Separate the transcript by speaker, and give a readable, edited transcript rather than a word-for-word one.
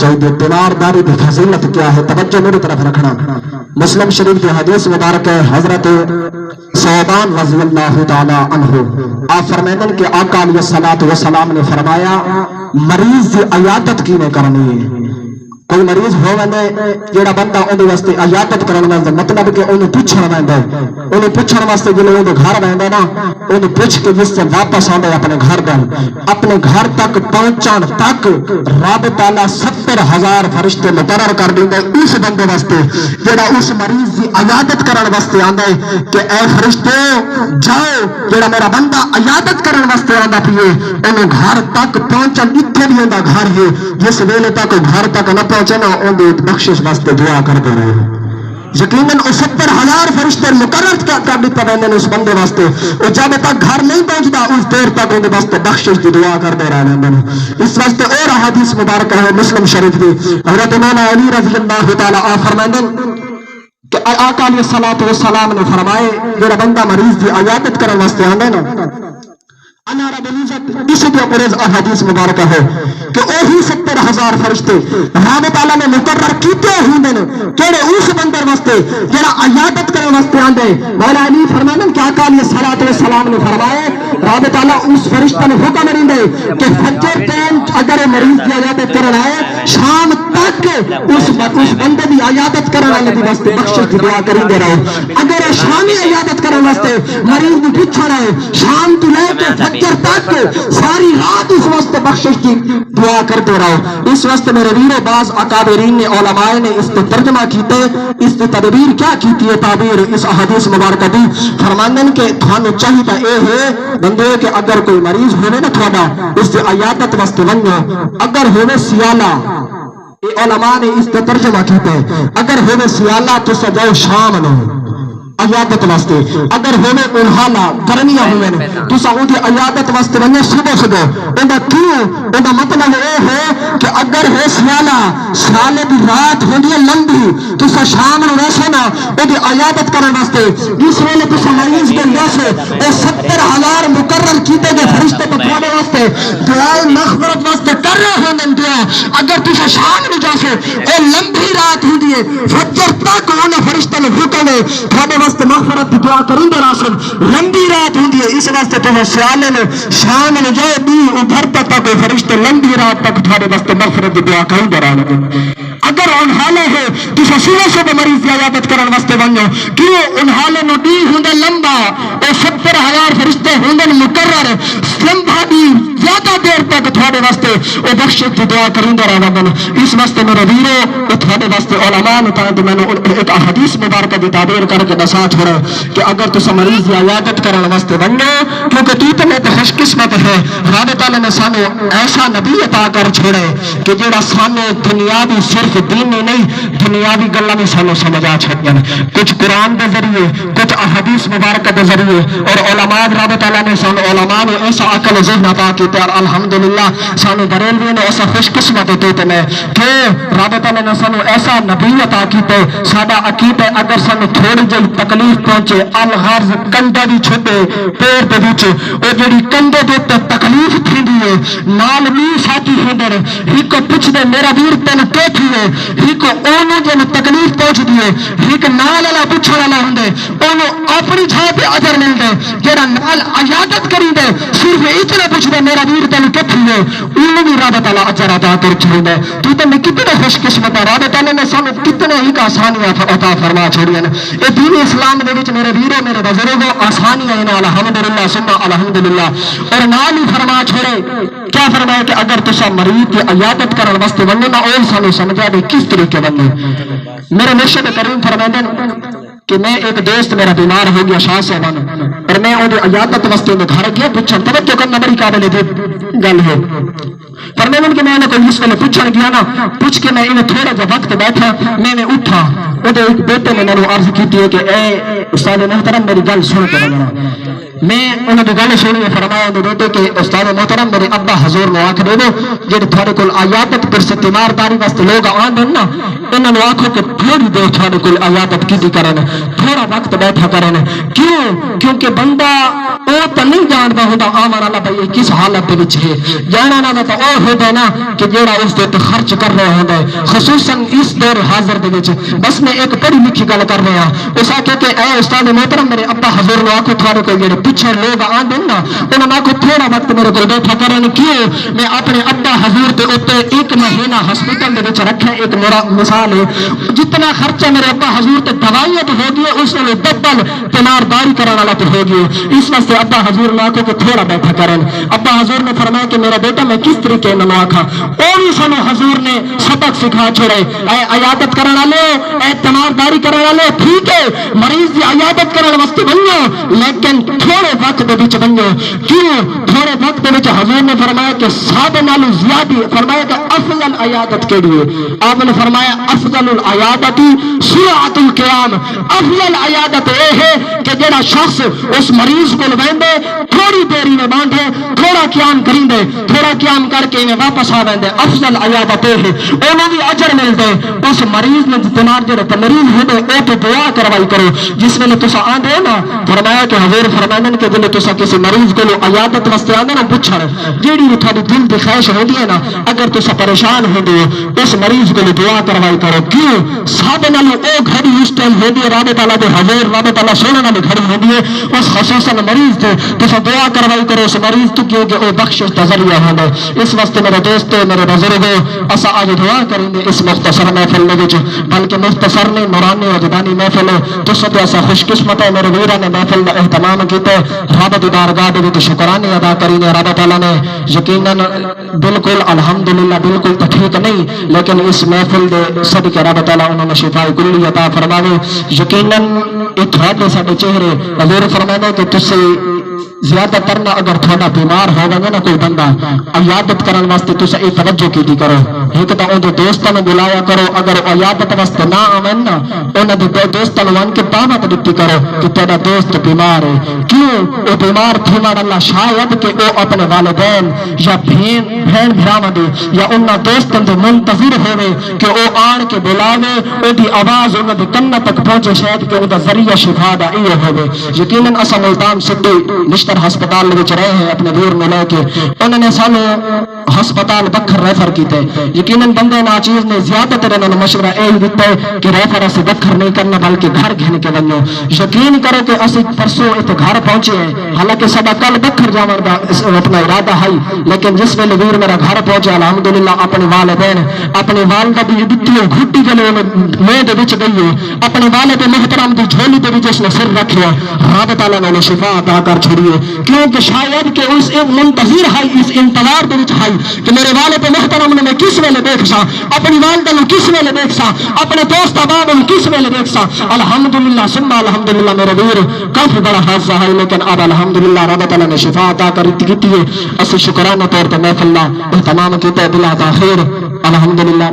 Speaker 1: چاہیے. تیمارداری کی فضیلت کیا ہے؟ توجہ میری طرف رکھنا. مسلم شریف کی حدیث مبارک ہے حضرت ثوبان رضی اللہ تعالی عنہ آپ فرمائیں کہ آقا علیہ الصلوۃ والسلام نے فرمایا مریض کی عیادت کیویں کرنی ہے. کوئی مریض ہو جڑا بندہ اون واسطے عیادت کرن واسطے مطلب کہ اونوں پوچھن ویندا ہے. اونوں پوچھن واسطے جے اون دے گھر ویندا نا اونوں پوچھ کے جس سے واپس آندا اپنے گھر دا اپنے گھر تک پہنچن تک رب تعالی 70,000 فرشتے مقرر کر دیندا اس بندے واسطے جڑا اس مریض دی عیادت کرن واسطے آندا ہے کہ اے فرشتے جاؤ جڑا میرا بندہ عیادت کرن واسطے آندا پیے اونوں گھر تک پہنچن ایتھے بھی اوندا گھر ہے جس ویلے تک گھر تک نہ پہنچے نا ان بخشش واسطے دعا کرتے رہے. یقیناً 70,000 فرشتے مقرر کر دیتا رہتے ہیں اس بندے واسطے. اور جب تک گھر نہیں پہنچتا اس دیر تک ان واسطے بخشش کی دعا کرتے رہتے ہیں. اس واسطے اور حدیث مبارک ہے مسلم شریف کی حضرت مولانا علی رضی اللہ تعالی عنہ فرماتے ہیں کہ آقا علیہ الصلوۃ والسلام نے فرمائے جڑا بندہ مریض کی عیادت کرنے واسطے آندا نا انا رب العزت اس کے اوپر حدیث مبارکہ ہے کہ وہی 70,000 فرشتے رب تعالی نے مقرر کیتے ہوندے نے کیڑے اس بندے واسطے جڑا عیادت کرنے واسطے آندے. مولا علی فرماتے کہ آقا علیہ الصلوۃ والسلام نے فرمایا رب تعالی اس فرشتے نے حکم دیندا ہے کہ فجر ٹائم اگر مریض کی عیادت کرن آئے شام تک اس بندے دی عیادت کرن والے دی واسطے بخشش کی دعا کریندے رہو. اگر شامی عیادت کرن واسطے مریض دی پچھڑ ہے شام تو لے کے فجر تک ساری رات اس واسطے بخشش کی دعا کرتے رہو. اس واسطے میرے ویرو بعض اکابرین نے علماء نے اس کو ترجمہ کیتے اس کی تدبیر کیا کیتی ہے تعبیر اس حدیث مبارکہ دی فرماندے کہ تھانو چاہیے اے ہے بندے کہ اگر کوئی مریض ہونے نا تھوڑا اس کی عیادت واسطے ونجو. اگر ہونے سیالہ علماء نے اس کا ترجمہ کیتے اگر ہونے سیالہ تو سجاؤ شام نو عیادت واسطے. اگر ہونے انہالا گرمیاں ہوئے تو سعودی عیادت واسطے بنے صبح صبح انہا کیوں انہا مطلب یہ ہے کہ اگر ہے سیالہ دی رات ہوندی ہے لمبی تو سا شام نو ویسے نا انہی عیادت کرنے واسطے جس ویلے تو سا مریض بن ویسے اے 70,000 مقرر کیتے گے فرشتے کو تھوڑے واسطے دعائے مغفرت واسطے کر رہے ہونے دعا. اگر تو سا شام نو جاسے اے لمبی رات ہوندی ہے فجر تک انہا فرشتے نے حکم ہے تھوڑے واسطے مغفرت کی دعا کریں گے راسل لمبی رات ہوندی ہے اس واسطے تو سیالے نے شام نے جائے بھی ادھر تک فرشتے لمبی رات تک تھوڑے واسطے مغفرت کی دعا کریں گے راسل. اگر ان حالے ہے تو صبح سے مریض کی عیادت کرنے واسطے بنو کیوں ان حالے نو دی ہوندے لمبا اے 70,000 فرشتے ہوندے مقرر لمبا دی زیادہ دیر تک تھوڑے واسطے او بخشش کی دعا کریں گے راسل. اس واسطے میرے ویرو تھوڑے واسطے علماء نے تاں میں نے ایک حدیث مبارکہ دی تعبیر کر کے دسا چھوڑا کہ اگر تو مریض کی عیادت کرنے واسطے بنو کیونکہ تو اتنے تو خوش قسمت ہے رب تعالی نے سانو ایسا نبی عطا کر چھوڑے کہ جڑا سانو دنیاوی صرف دین نہیں دنیاوی گلاں بھی سانو سمجھا چھڑیاں کچھ قرآن دے ذریعے کچھ احادیث مبارکہ دے ذریعے اور علماء رب تعالی نے سانو علماء نے ایسا عقل ذہن عطا کیتے اور الحمدللہ سانو بریلوی نے ایسا خوش قسمت ہوتے میں کہ رب تعالی نے سانو ایسا نبی عطا کیتے ساڈا عقیدہ اگر سانو تھوڑی جہی تکلیف پہنچے الغرض کنڈے دی چھٹے پیر دے وچ او جڑی کنڈے دے تے تکلیف تھیندی ہے نال می ساتھی ہوندے نے ایک پوچھدے میرا ویر تن کیٹھی ہے ایک اونوں جن تکلیف پہنچدی ہے ایک نال والا پوچھن والا ہوندے اونوں اپنی جھاں تے اجر ملدا جڑا نال عیادت کریندے صرف اتنا پوچھدے میرا ویر تن کیٹھی ہے اونوں بھی رب تعالی اجر عطا کر چھوڑدا تو تے میں کتنے خوش قسمت ہے رب تعالی نے سانو کتنے ہی آسانیاں عطا فرما چھوڑیاں اے دین اسلام دے وچ میرے ویرو میرے بزرگوں آسانیاں ہیں الحمدللہ ثم الحمدللہ. اور نال ہی فرما چھوڑے کیا فرمایا کہ اگر تسا مریض کی عیادت کرن واسطے بننے نہ اور سانو سمجھا دے کس طریقے بننے. میرے مرشد کریم فرماتے ہیں کہ میں ایک دوست میرا بیمار ہو گیا شاہ سے بن اور میں وہ عیادت واسطے گھر گیا پوچھن توجہ کرنا بڑی قابل گل ہے فرماتے کہ میں نے کوئی اس ویلے پوچھن گیا نا پوچھ کے میں انہیں تھوڑا جا وقت بیٹھا میں اٹھا وہ ایک بیٹے نے میں نے عرض کی کہ اے استاد محترم میری گل سن کے بننا میں انہوں نے گل سنی فرمایا بیٹے کہ استاد محترم میرے ابا حضور نے آکھ دے دو جی تھوڑے کول عیادت پھر سے تیمارداری واسطے لوگ آن دن نا انہوں نے آکھو کہ تھوڑی دیر تھوڑے کول عیادت کی کرن تھوڑا وقت بیٹھا کرن کیوں کیونکہ بندہ وہ تو نہیں جانتا ہوتا آمن والا بھائی کس حالت ہے جانا نہ تو وہ ہوتا نا کہ جیڑا اس دے خرچ کر رہا ہوتا ہے خصوصاً اس دور حاضر دے وچ بس میں ایک بڑی لکھی گل کر رہا اس آکھے کہ اے استاد محترم میرے ابا حضور نے آکھو تھوڑے کوئی جڑے پیچھے لوگ آن دن نا انہوں نے آکھو تھوڑا وقت میرے کو بیٹھا کرن کیوں میں اپنے ابا حضور دے اوتے ایک مہینہ ہسپتال دے وچ رکھا ایک میرا مثال ہے جتنا خرچہ میرے ابا حضور تے دوائیاں تے ہو گئی اس نے ڈبل تیمارداری کرنے والا تے ہو گئی اس واسطے ابا حضور نے آکھو کہ تھوڑا بیٹھا کرن ابا حضور نے فرمایا کہ میرا بیٹا میں کس طریقے نہ آکھا اور بھی سانو حضور نے سبق سکھا چھوڑے اے عیادت کرنے والے اے تیمارداری کرنے والے ٹھیک ہے مریض دی عیادت کرنے واسطے بنو لیکن تھوڑے وقت دے وچ بنو کیوں تھوڑے وقت دے وچ حضور نے فرمایا کہ سب نالوں زیادہ فرمایا کہ افضل عیادت کیڑی ہے آپ نے فرمایا افضل العیادت سرعت القیام افضل عیادت یہ ہے کہ جڑا شخص اس مریض کو ویندے تھوڑی دیری میں باندھے تھوڑا قیام کریندے تھوڑا قیام کر کے میں واپس آ ویندے افضل عیادت یہ ہے انہوں بھی اجر ملتے اس مریض نے تیمار جڑے مریض ہوندے او تے دعا کروائی کرو جس ویلے تساں آندے نا فرمایا کہ حضور فرماندے کہ جے تساں کسی مریض کو عیادت واسطے آندے نا پوچھن جیڑی تھوڑی دل دی خواہش ہوندی ہے نا اگر تساں پریشان ہوندے اس مریض کو دعا کروائی کرو کیوں سب نال او گھڑی اس ٹائم ہوندی ہے رب تعالی دے حضور رب تعالی سونے نال گھڑی ہوندی ہے اس خصوصاً مریض تے تساں دعا کروائی کرو اس مریض تو کیونکہ او بخشش دا ذریعہ ہوندا اس واسطے میرے دوستو میرے بزرگو اسا اج دعا کریں گے اس مختصر محفل دے وچ بلکہ مختصر نہیں نورانی وجدانی محفل تو سب ایسا خوش قسمت ہے میرے ویراں نے محفل دا اہتمام کیتا رب دی بارگاہ دے وچ شکرانے ادا کریں رب تعالی نے یقیناً بالکل الحمدللہ بالکل ٹھیک نہیں لیکن اس محفل دے صدقے رب تعالی انہاں نے شفاء کلی عطا فرماوے یقیناً اتھاڈے ساڈے چہرے حضور فرمایا کہ تسی زیادہ تر نہ اگر تھوڑا بیمار ہوگا نا کوئی بندہ عیادت کرنے واسطے تسا یہ توجہ کی کرو ایک تو ان دوستوں نے بلایا کرو اگر عیادت واسطے نہ آون نا انہاں دے دوستوں نے ون کے دعوت دتی کرو کہ تیرا دوست بیمار ہے کیوں وہ بیمار تھی مار اللہ شاید کہ وہ اپنے والدین یا بہن بھراواں دے یا انہاں دوستاں دے منتظر ہوے کہ وہ آن کے بلاوے او دی آواز انہاں دے کن تک پہنچے شاید کہ او دا ذریعہ شفا دا یہ ہوے یقیناً اسا ملتان سٹی نشتر ہسپتال وچ رہے ہیں اپنے ویر میں لے کے انہوں نے سانو ہسپتال بکھر ریفر کیتے یقیناً بندے ناچیز نے زیادہ تر انہوں نے مشورہ یہ دیتا ہے کہ ریفر اسے بکھر نہیں کرنا بلکہ گھر گھن کے بنو یقین کرو کہ اسی پرسوں اتنے گھر پہنچے ہیں حالانکہ سب کل بکھر جاون دا اپنا ارادہ ہے لیکن جس ویلے ویر میرا گھر پہنچا الحمدللہ اپنے والدین اپنے والدہ دی دتی گھٹی گلے میں دے وچ گئی ہے اپنے والد محترم دی جھولی دے وچ اس نے سر رکھیا رب تعالی نے شفا عطا کر چھڑی کیونکہ شاید کہ اس منتظر ہے اس انتظار دے وچ ہے کہ میرے والد محترم نے میں کس ویلے دیکھ سا اپنی والدہ نو کس ویلے دیکھ سا اپنے دوست احباب نو کس ویلے دیکھ سا الحمدللہ ثم الحمدللہ میرے ویر کافی بڑا حادثہ ہے لیکن اب الحمدللہ رب تعالی نے شفا عطا کیتی ہے اسی شکرانہ طور تے محفل دا اہتمام کیتا ہے بلا تاخیر الحمدللہ